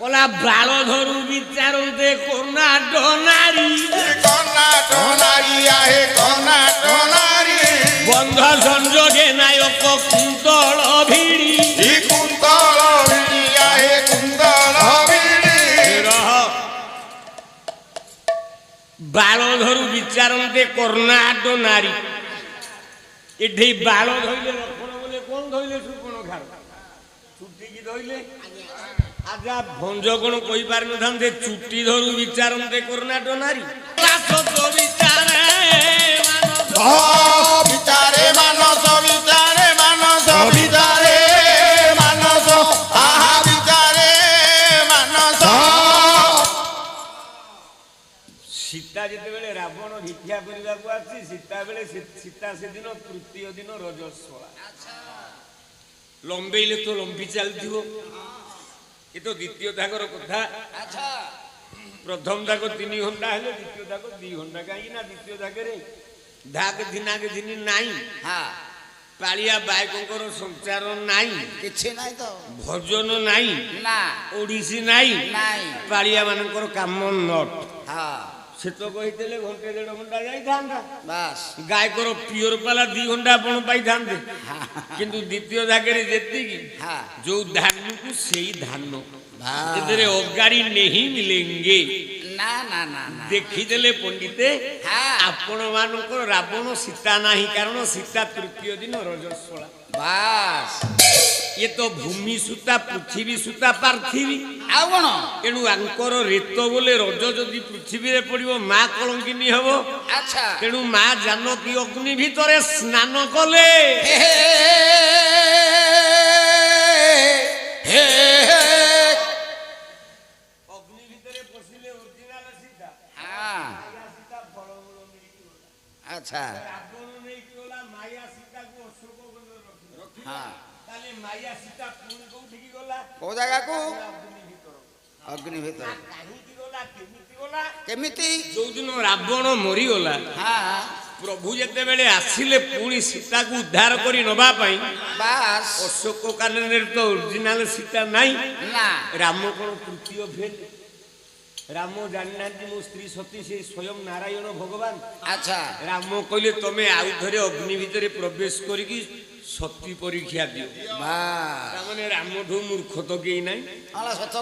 কলা বাল ধরু বিচারতে কর্ণাট নারী বন্ধ সংযোগে নায়ক কুন্তল ভিড়ি বাল ধরু বিচারতে কর্ণাট নারী এটি বাল ধরলে লক্ষণ বলে কোন ধরলে সুপন খার ছুটি কি ধরলে আজা ভঞ্জ কোন কই পার নথান্তে চুটি ধরু বিচারন্তে কর্ণাট নারী বিচারে বিচারে মানস বিচারে মানস বিচারে মানস আহা বিচারে মানস সীতা যেতবে রাবণ ভিক্ষা করা আসছি সীতা বেড়ে সীতা সেদিন তৃতীয় দিন রজস্বলা লম্বেইলে তো লম্বি চালথিব এ তো দ্বিতীয় দাগর কথা প্রথম দাগ 3 ঘন্টা হলে দ্বিতীয় দাগ 2 ঘন্টা কাহি না দ্বিতীয় দাগরে দাগ দিনাকে দিন নাই পালিয়া বায়কঙ্কর সংসার নাই কিছু নাই তো ভজন নাই না ওড়িশি নাই পালিয়া মানকর কাম নট হ্যাঁ সে তো কইতেলে ঘন্টা 1.5 ঘন্টা যাইথান্তা বাস গায়কর পিওর পালা 2 ঘন্টা আপন পাইথান্তে কিন্তু দ্বিতীয় দাগেরে যেতিকি जो धान्य को सही धान्य इधर अगाड़ी नहीं मिलेंगे ना ना ना देखी देले पंडिते आपण मानकर रावण सीता नहीं कारण सीता तृतीय दिन रजस्वला बास ये तो भूमि सुता पृथ्वी सुता पार्थिवी आवण एणु आंकर रेत बोले रज जदि पृथ्वी रे पड़िबो मा कलंकिनी हबो अच्छा तेणु मा जानकी अग्नि भितरे स्नान कले अग्नि भितरे पसिले ओरिजिनल सीता हां अच्छा रावण नै केला माया सीता को अशोक रखी हां ताले माया सीता पुणी कोठी की गला को जगह को अग्नि भीतर काहे की गला केमिति गला केमिति जो दिन रावण मरी गला हां प्रभु जेते बेले आसिले पुणी सीता को उद्धार करी नबा पई बास अशोक कानने तो ओरिजिनल सीता नहीं ना राम कोन तृतीय भेल राम जानना मो स्त्री सती से स्वयं नारायण भगवान अच्छा राम कहले तमे आउ धरे अग्नि भितरे प्रवेश करी की सती परीक्षा दियो वाह माने राम ठो मूर्ख तो केई नहीं आला सत